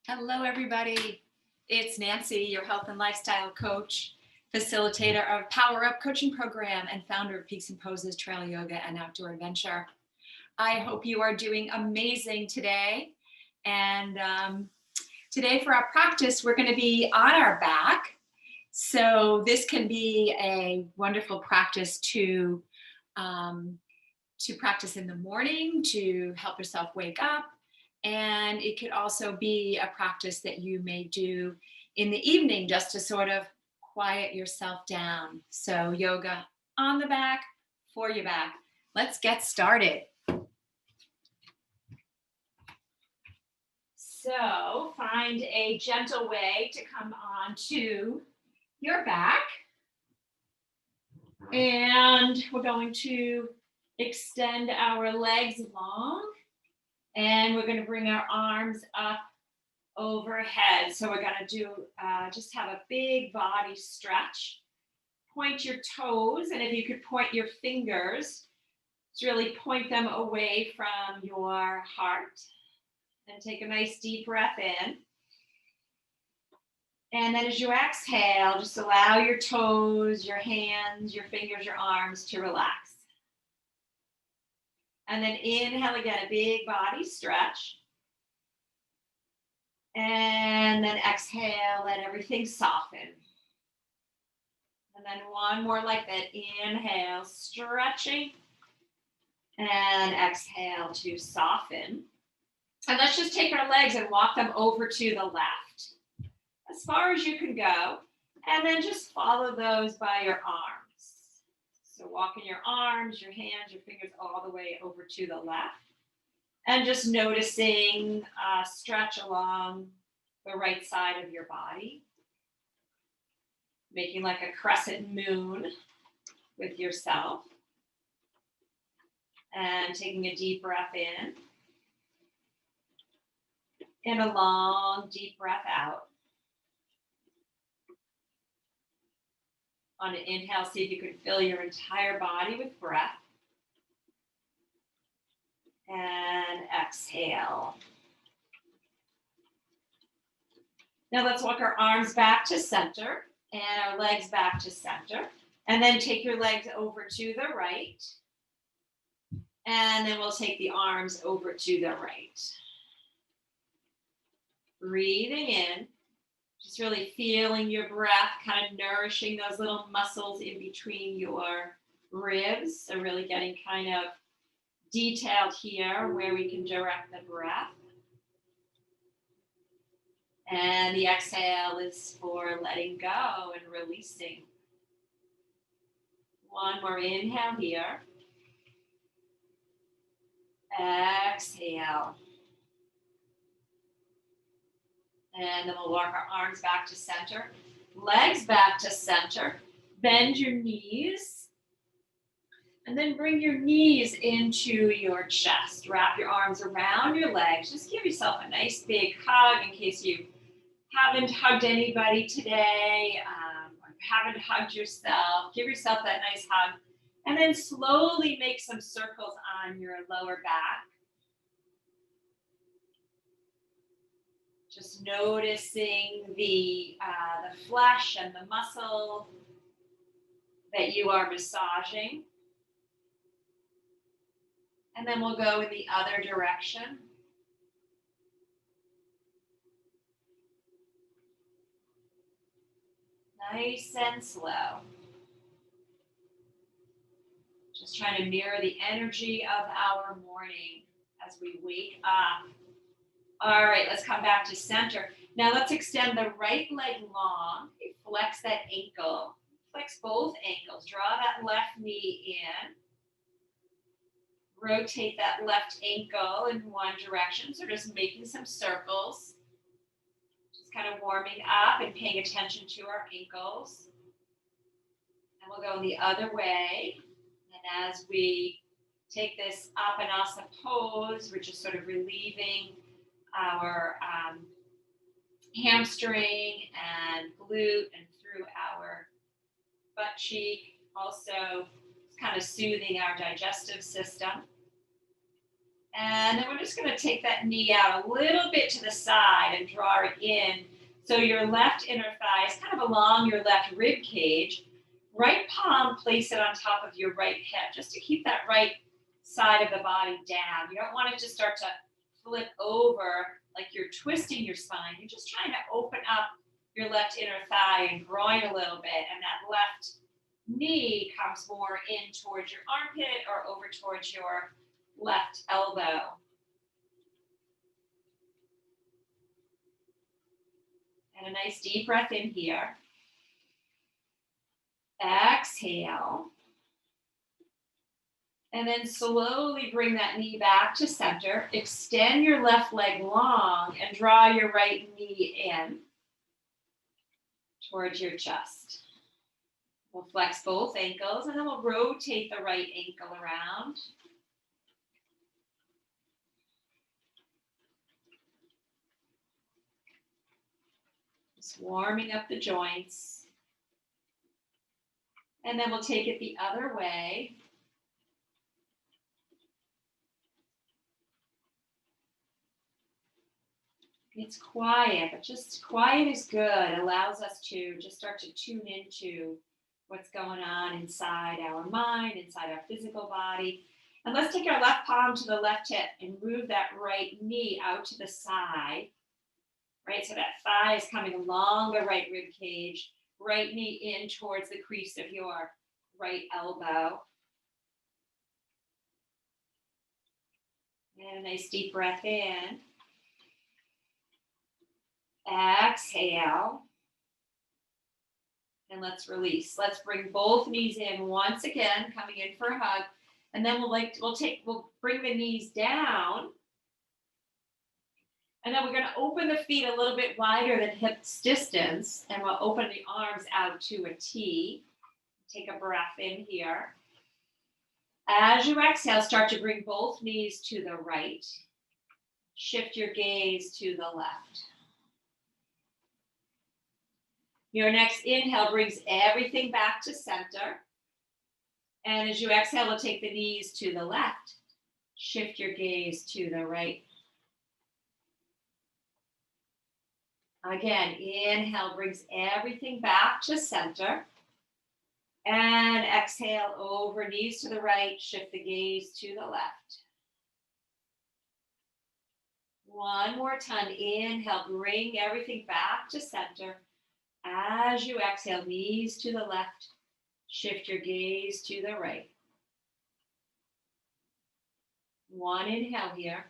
Hello, everybody. It's Nancy, your health and lifestyle coach, facilitator of Power Up Coaching Program, and founder of Peaks and Poses Trail Yoga and Outdoor Adventure. I hope you are doing amazing today. And today for our practice, we're going to be on our back. So this can be a wonderful practice to practice in the morning to help yourself wake up. And it could also be a practice that you may do in the evening just to sort of quiet yourself down. So yoga on the back, for your back. Let's get started. So find a gentle way to come onto your back. And we're going to extend our legs long. And we're going to bring our arms up overhead. So we're going to do just have a big body stretch. Point your toes, and if you could point your fingers, just really point them away from your heart. And take a nice deep breath in. And then as you exhale, just allow your toes, your hands, your fingers, your arms to relax. And then inhale again, a big body stretch. And then exhale, let everything soften. And then one more like that. Inhale, stretching. And exhale to soften. And let's just take our legs and walk them over to the left, as far as you can go. And then just follow those by your arms. So walking your arms, your hands, your fingers all the way over to the left. And just noticing stretch along the right side of your body. Making like a crescent moon with yourself. And taking a deep breath in. And a long, deep breath out. On an inhale, see if you can fill your entire body with breath. And exhale. Now let's walk our arms back to center and our legs back to center. And then take your legs over to the right. And then we'll take the arms over to the right. Breathing in. Just really feeling your breath, kind of nourishing those little muscles in between your ribs. So really getting kind of detailed here where we can direct the breath. And the exhale is for letting go and releasing. One more inhale here. Exhale. And then we'll walk our arms back to center, legs back to center, bend your knees, and then bring your knees into your chest. Wrap your arms around your legs. Just give yourself a nice big hug in case you haven't hugged anybody today, or haven't hugged yourself. Give yourself that nice hug, and then slowly make some circles on your lower back. Just noticing the flesh and the muscle that you are massaging. And then we'll go in the other direction. Nice and slow. Just trying to mirror the energy of our morning as we wake up. All right, let's come back to center. Now let's extend the right leg long. Flex that ankle. Flex both ankles. Draw that left knee in. Rotate that left ankle in one direction. So just making some circles. Just kind of warming up and paying attention to our ankles. And we'll go the other way. And as we take this Apanasa pose, we're just sort of relieving our hamstring and glute and through our butt cheek. Also, kind of soothing our digestive system. And then we're just going to take that knee out a little bit to the side and draw it in. So your left inner thigh is kind of along your left rib cage. Right palm, place it on top of your right hip, just to keep that right side of the body down. You don't want it to start to flip over like you're twisting your spine. You're just trying to open up your left inner thigh and groin a little bit, and that left knee comes more in towards your armpit or over towards your left elbow. And a nice deep breath in here. Exhale. And then slowly bring that knee back to center. Extend your left leg long and draw your right knee in towards your chest. We'll flex both ankles and then we'll rotate the right ankle around. Just warming up the joints. And then we'll take it the other way. It's quiet, but just quiet is good. It allows us to just start to tune into what's going on inside our mind, inside our physical body. And let's take our left palm to the left hip and move that right knee out to the side. Right, so that thigh is coming along the right rib cage. Right knee in towards the crease of your right elbow. And a nice deep breath in. Exhale. And let's release. Let's bring both knees in once again, coming in for a hug. And then we'll bring the knees down. And then we're going to open the feet a little bit wider than hips distance. And we'll open the arms out to a T. Take a breath in here. As you exhale, start to bring both knees to the right. Shift your gaze to the left. Your next inhale brings everything back to center. And as you exhale, we'll take the knees to the left. Shift your gaze to the right. Again, inhale brings everything back to center. And exhale over, knees to the right, shift the gaze to the left. One more time, inhale, bring everything back to center. As you exhale, knees to the left, shift your gaze to the right. One inhale here.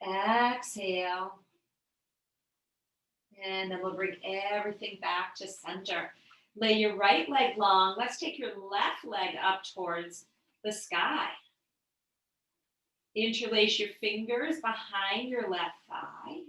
Exhale. And then we'll bring everything back to center. Lay your right leg long. Let's take your left leg up towards the sky. Interlace your fingers behind your left thigh.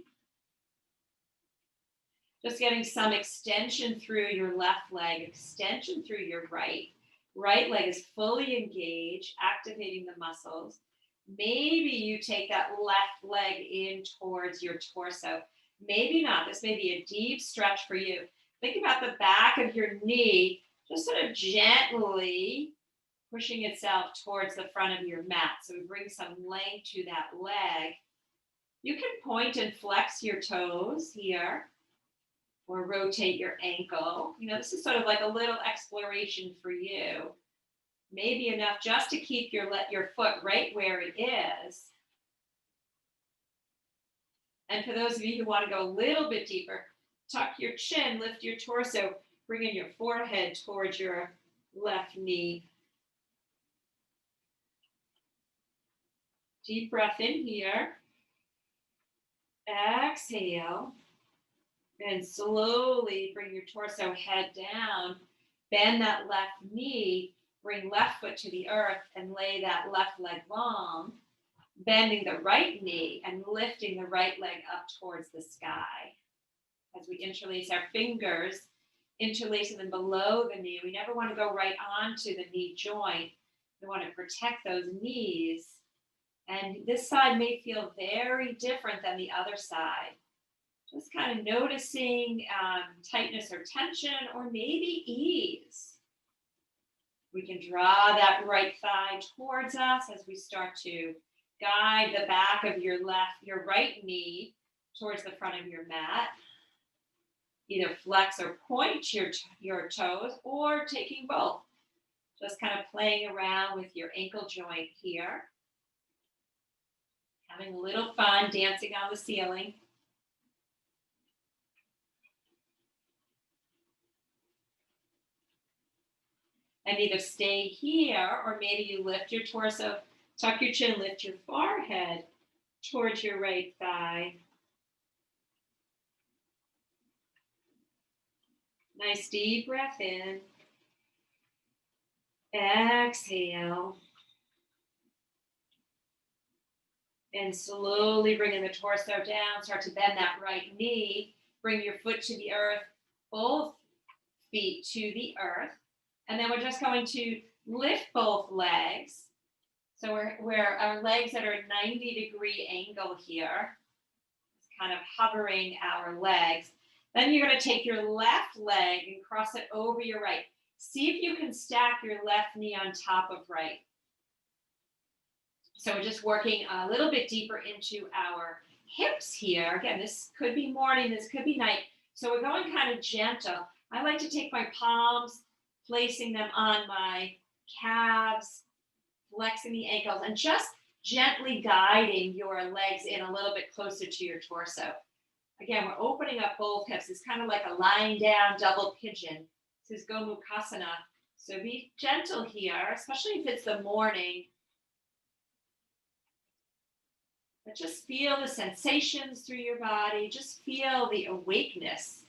Just getting some extension through your left leg, extension through your right. Right leg is fully engaged, activating the muscles. Maybe you take that left leg in towards your torso. Maybe not. This may be a deep stretch for you. Think about the back of your knee, just sort of gently pushing itself towards the front of your mat. So we bring some length to that leg. You can point and flex your toes here or rotate your ankle. You know, this is sort of like a little exploration for you. Maybe enough just to keep your foot right where it is. And for those of you who want to go a little bit deeper, tuck your chin, lift your torso, bring in your forehead towards your left knee. Deep breath in here. Exhale. And slowly bring your torso head down. Bend that left knee. Bring left foot to the earth and lay that left leg long. Bending the right knee and lifting the right leg up towards the sky. As we interlace our fingers, interlacing them below the knee. We never want to go right onto the knee joint. We want to protect those knees. And this side may feel very different than the other side. Just kind of noticing tightness or tension, or maybe ease. We can draw that right thigh towards us as we start to guide the back of your right knee towards the front of your mat. Either flex or point your toes, or taking both. Just kind of playing around with your ankle joint here. Having a little fun dancing on the ceiling. And either stay here, or maybe you lift your torso, tuck your chin, lift your forehead towards your right thigh. Nice deep breath in. Exhale. And slowly bringing the torso down, start to bend that right knee. Bring your foot to the earth, both feet to the earth. And then we're just going to lift both legs. So we're our legs that are 90-degree angle here. It's kind of hovering our legs. Then you're going to take your left leg and cross it over your right. See if you can stack your left knee on top of right. So we're just working a little bit deeper into our hips here. Again, this could be morning, this could be night. So we're going kind of gentle. I like to take my palms, placing them on my calves, flexing the ankles, and just gently guiding your legs in a little bit closer to your torso. Again, we're opening up both hips. It's kind of like a lying down double pigeon. This is Gomukhasana. So be gentle here, especially if it's the morning. But just feel the sensations through your body. Just feel the awakeness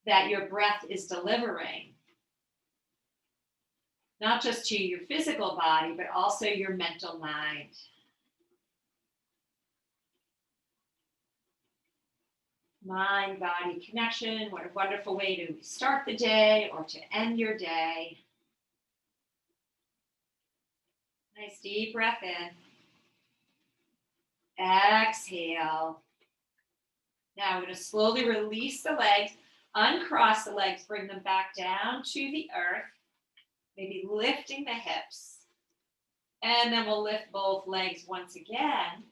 that your breath is delivering. Not just to your physical body, but also your mental mind. Mind-body connection. What a wonderful way to start the day or to end your day. Nice deep breath in. Exhale. Now we're going to slowly release the legs, uncross the legs, bring them back down to the earth, maybe lifting the hips. And then we'll lift both legs once again.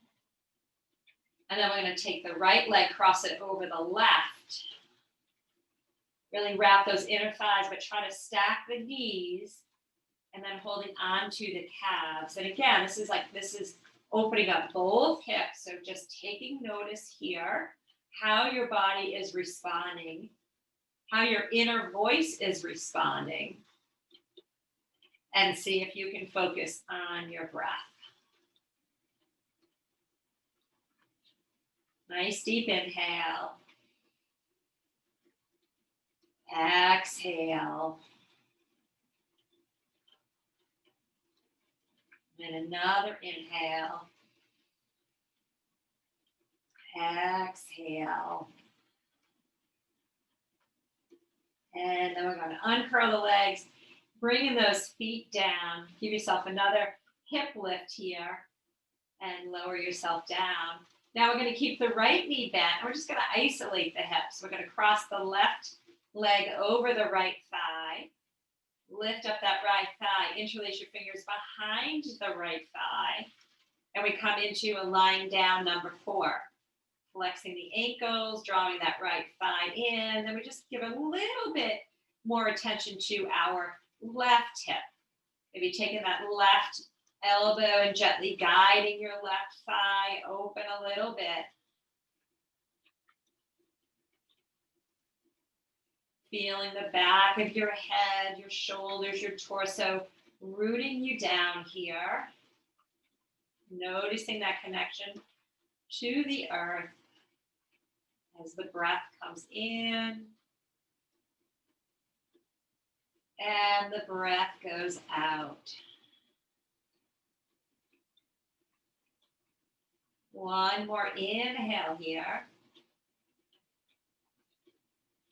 And then we're going to take the right leg, cross it over the left. Really wrap those inner thighs, but try to stack the knees and then holding on to the calves. And again, this is opening up both hips. So just taking notice here, how your body is responding, how your inner voice is responding, and see if you can focus on your breath. Nice deep inhale. Exhale. And another inhale. Exhale. And then we're going to uncurl the legs, bringing those feet down. Give yourself another hip lift here and lower yourself down. Now we're going to keep the right knee bent. We're just going to isolate the hips. We're going to cross the left leg over the right thigh. Lift up that right thigh. Interlace your fingers behind the right thigh. And we come into a lying down number 4. Flexing the ankles, drawing that right thigh in. Then we just give a little bit more attention to our left hip. Maybe taking that left elbow and gently guiding your left thigh open a little bit. Feeling the back of your head, your shoulders, your torso, rooting you down here. Noticing that connection to the earth as the breath comes in and the breath goes out. One more inhale here.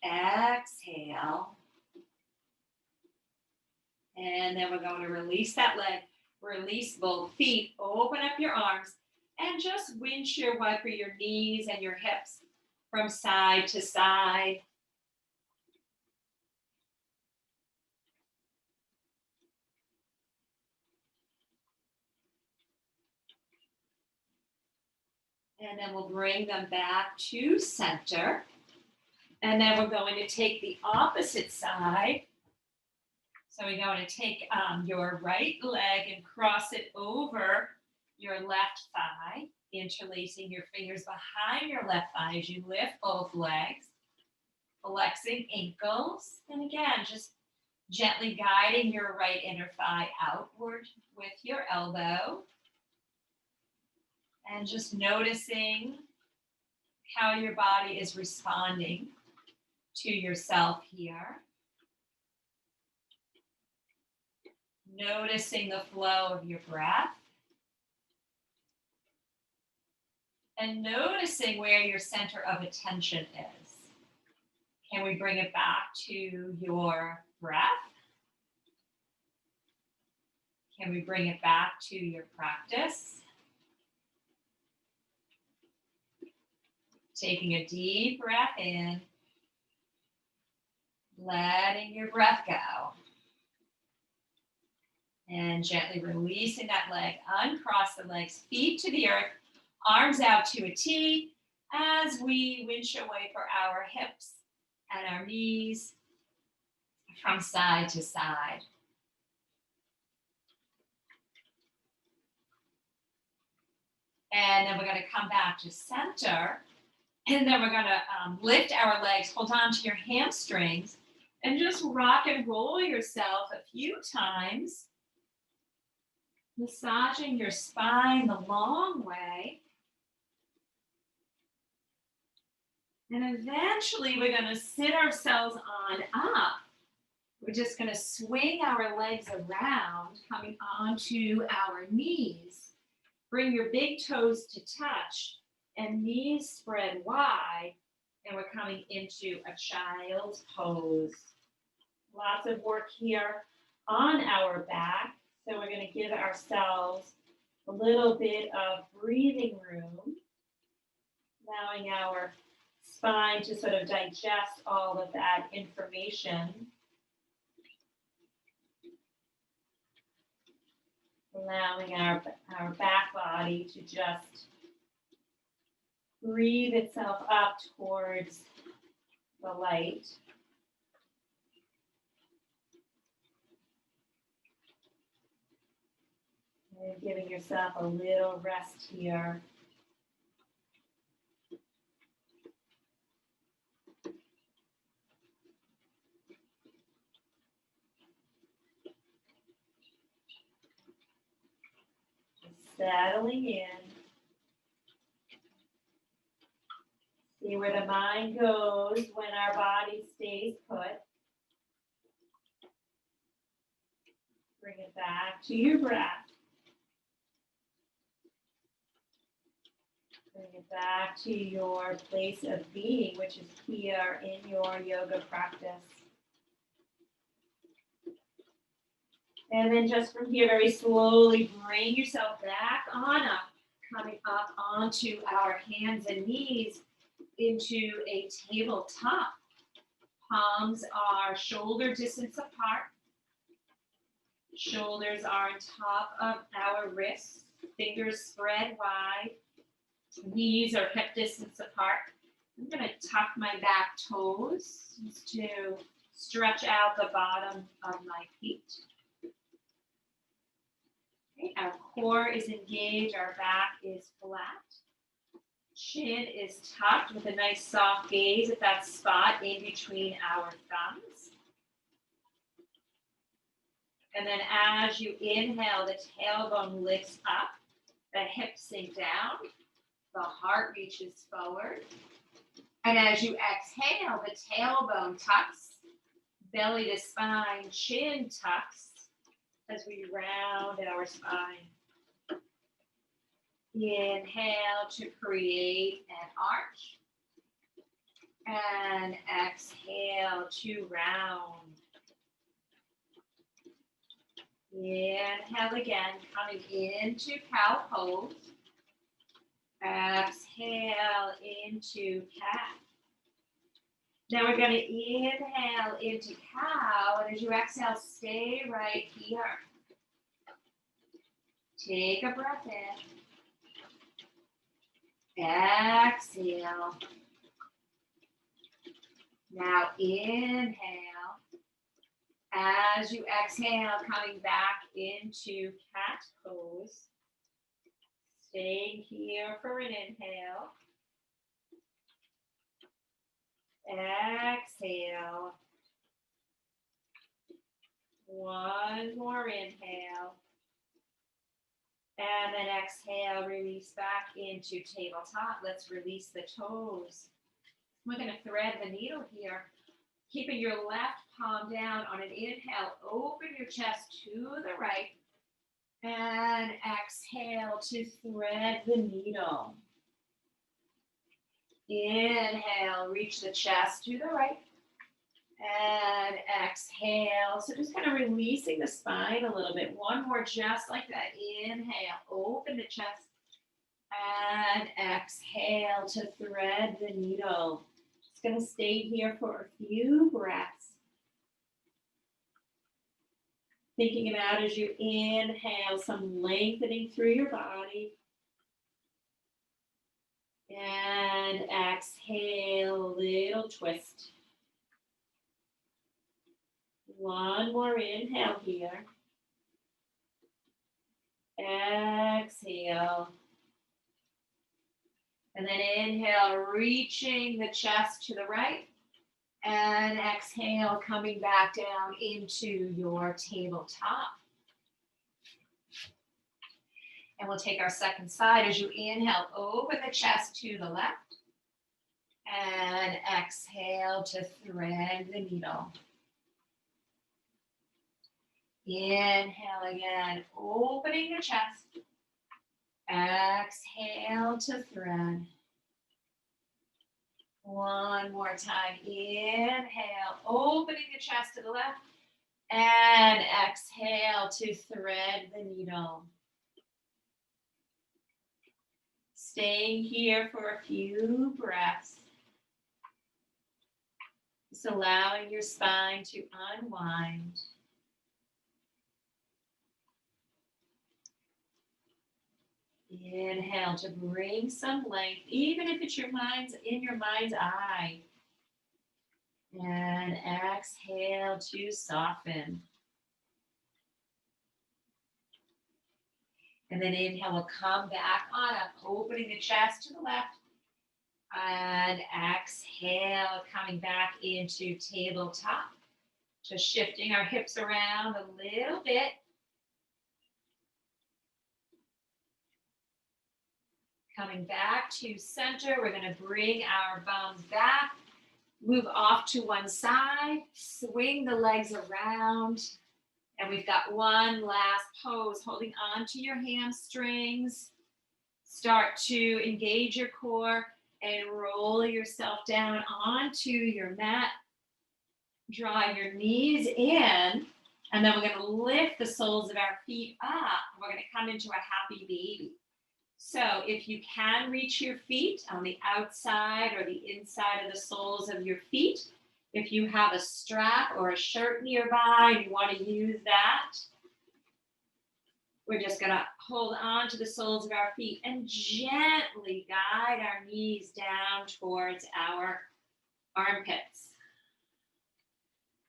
Exhale. And then we're going to release that leg. Release both feet. Open up your arms and just windshield wiper your knees and your hips from side to side. And then we'll bring them back to center. And then we're going to take the opposite side. So we're going to take your right leg and cross it over your left thigh, interlacing your fingers behind your left thigh as you lift both legs, flexing ankles. And again, just gently guiding your right inner thigh outward with your elbow. And just noticing how your body is responding to yourself here. Noticing the flow of your breath. And noticing where your center of attention is. Can we bring it back to your breath? Can we bring it back to your practice? Taking a deep breath in, letting your breath go. And gently releasing that leg, uncross the legs, feet to the earth, arms out to a T as we winch away for our hips and our knees from side to side. And then we're going to come back to center. And then we're going to lift our legs, hold on to your hamstrings, and just rock and roll yourself a few times, massaging your spine the long way. And eventually we're going to sit ourselves on up. We're just going to swing our legs around, coming onto our knees. Bring your big toes to touch and knees spread wide. And we're coming into a child's pose. Lots of work here on our back. So we're going to give ourselves a little bit of breathing room, allowing our spine to sort of digest all of that information. Allowing our back body to just breathe itself up towards the light. And giving yourself a little rest here. Settling in. See where the mind goes when our body stays put. Bring it back to your breath. Bring it back to your place of being, which is here in your yoga practice. And then just from here, very slowly bring yourself back on up, coming up onto our hands and knees into a tabletop. Palms are shoulder distance apart. Shoulders are on top of our wrists. Fingers spread wide. Knees are hip distance apart. I'm going to tuck my back toes just to stretch out the bottom of my feet. Okay, our core is engaged, our back is flat. Chin is tucked with a nice soft gaze at that spot in between our thumbs. And then as you inhale, the tailbone lifts up, the hips sink down, the heart reaches forward. And as you exhale, the tailbone tucks, belly to spine, chin tucks as we round our spine. Inhale to create an arch. And exhale to round. Inhale again, coming into cow pose. Exhale into cat. Now we're going to inhale into cow, and as you exhale, stay right here. Take a breath in. Exhale. Now inhale. As you exhale, coming back into cat pose. Staying here for an inhale. Exhale. One more inhale. And then exhale, release back into tabletop. Let's release the toes. We're going to thread the needle here. Keeping your left palm down on an inhale, open your chest to the right. And exhale to thread the needle. Inhale, reach the chest to the right. And exhale. So just kind of releasing the spine a little bit. One more just like that. Inhale, open the chest. And exhale to thread the needle. Just going to stay here for a few breaths. Thinking about as you inhale, some lengthening through your body. And exhale, little twist. One more inhale here. Exhale. And then inhale, reaching the chest to the right. And exhale, coming back down into your tabletop. And we'll take our second side. As you inhale, open the chest to the left. And exhale to thread the needle. Inhale again, opening the chest. Exhale to thread. One more time. Inhale, opening the chest to the left. And exhale to thread the needle. Staying here for a few breaths. Just allowing your spine to unwind. Inhale to bring some length, even if it's in your mind's eye. And exhale to soften. And then inhale, we'll come back on up, opening the chest to the left. And exhale, coming back into tabletop. Just shifting our hips around a little bit. Coming back to center, we're going to bring our bums back. Move off to one side, swing the legs around. And we've got one last pose, holding on to your hamstrings. Start to engage your core and roll yourself down onto your mat. Draw your knees in, and then we're going to lift the soles of our feet up. We're going to come into a happy baby. So if you can reach your feet on the outside or the inside of the soles of your feet, if you have a strap or a shirt nearby and you want to use that, we're just going to hold on to the soles of our feet and gently guide our knees down towards our armpits.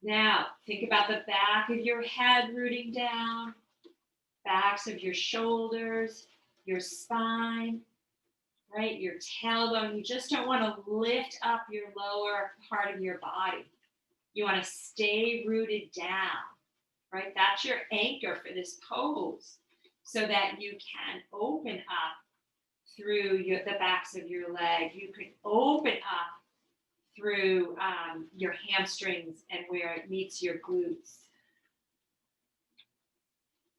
Now, think about the back of your head rooting down, backs of your shoulders, your spine, right? Your tailbone. You just don't want to lift up your lower part of your body. You want to stay rooted down, right? That's your anchor for this pose so that you can open up through the backs of your leg. You can open up through your hamstrings and where it meets your glutes.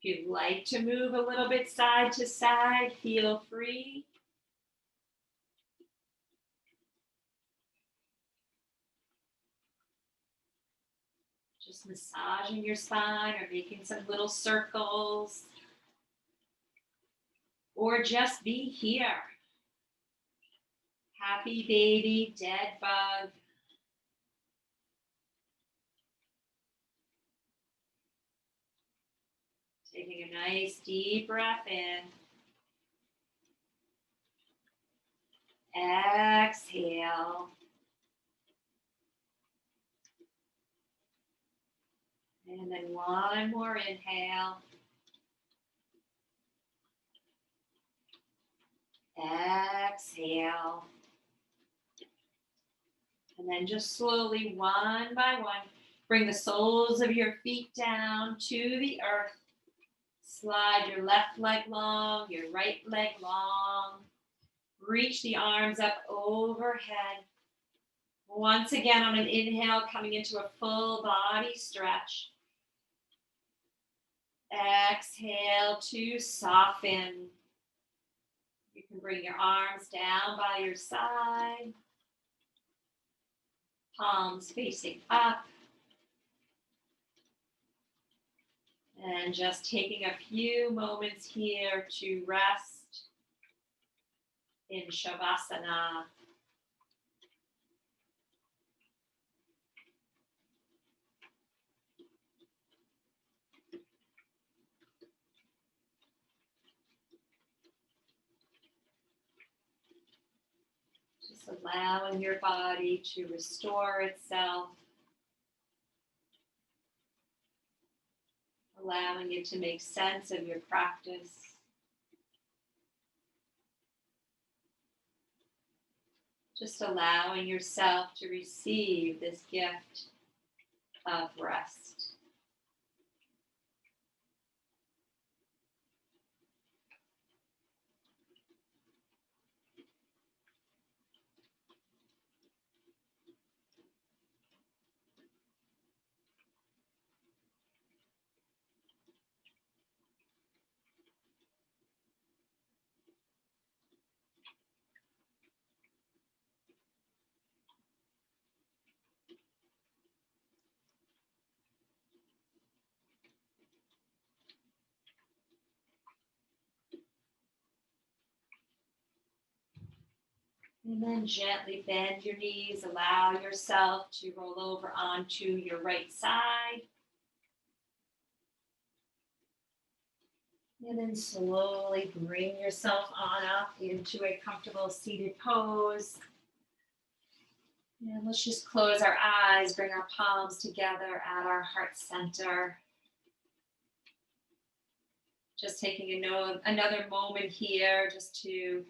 If you'd like to move a little bit side to side, feel free. Just massaging your spine or making some little circles. Or just be here. Happy baby, dead bug. Taking a nice deep breath in. Exhale. And then one more inhale. Exhale. And then just slowly, one by one, bring the soles of your feet down to the earth. Slide your left leg long, your right leg long. Reach the arms up overhead. Once again, on an inhale, coming into a full body stretch. Exhale to soften. You can bring your arms down by your side. Palms facing up. And just taking a few moments here to rest in Shavasana. Just allowing your body to restore itself. Allowing it to make sense of your practice. Just allowing yourself to receive this gift of rest. And then gently bend your knees. Allow yourself to roll over onto your right side. And then slowly bring yourself on up into a comfortable seated pose. And let's just close our eyes, bring our palms together at our heart center. Just taking another moment here just to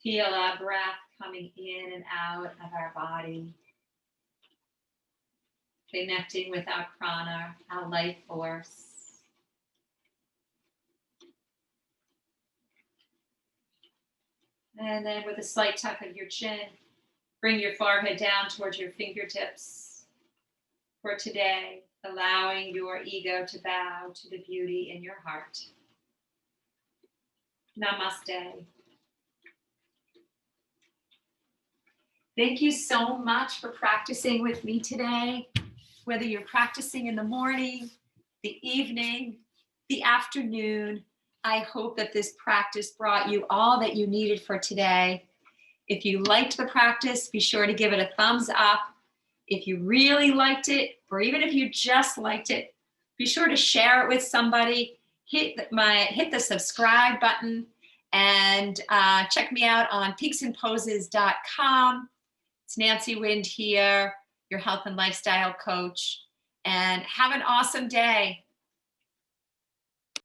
feel our breath coming in and out of our body. Connecting with our prana, our life force. And then with a slight tuck of your chin, bring your forehead down towards your fingertips. For today, allowing your ego to bow to the beauty in your heart. Namaste. Thank you so much for practicing with me today. Whether you're practicing in the morning, the evening, the afternoon, I hope that this practice brought you all that you needed for today. If you liked the practice, be sure to give it a thumbs up. If you really liked it, or even if you just liked it, be sure to share it with somebody. Hit the subscribe button and check me out on peaksandposes.com. It's Nancy Wind here, your health and lifestyle coach. And have an awesome day.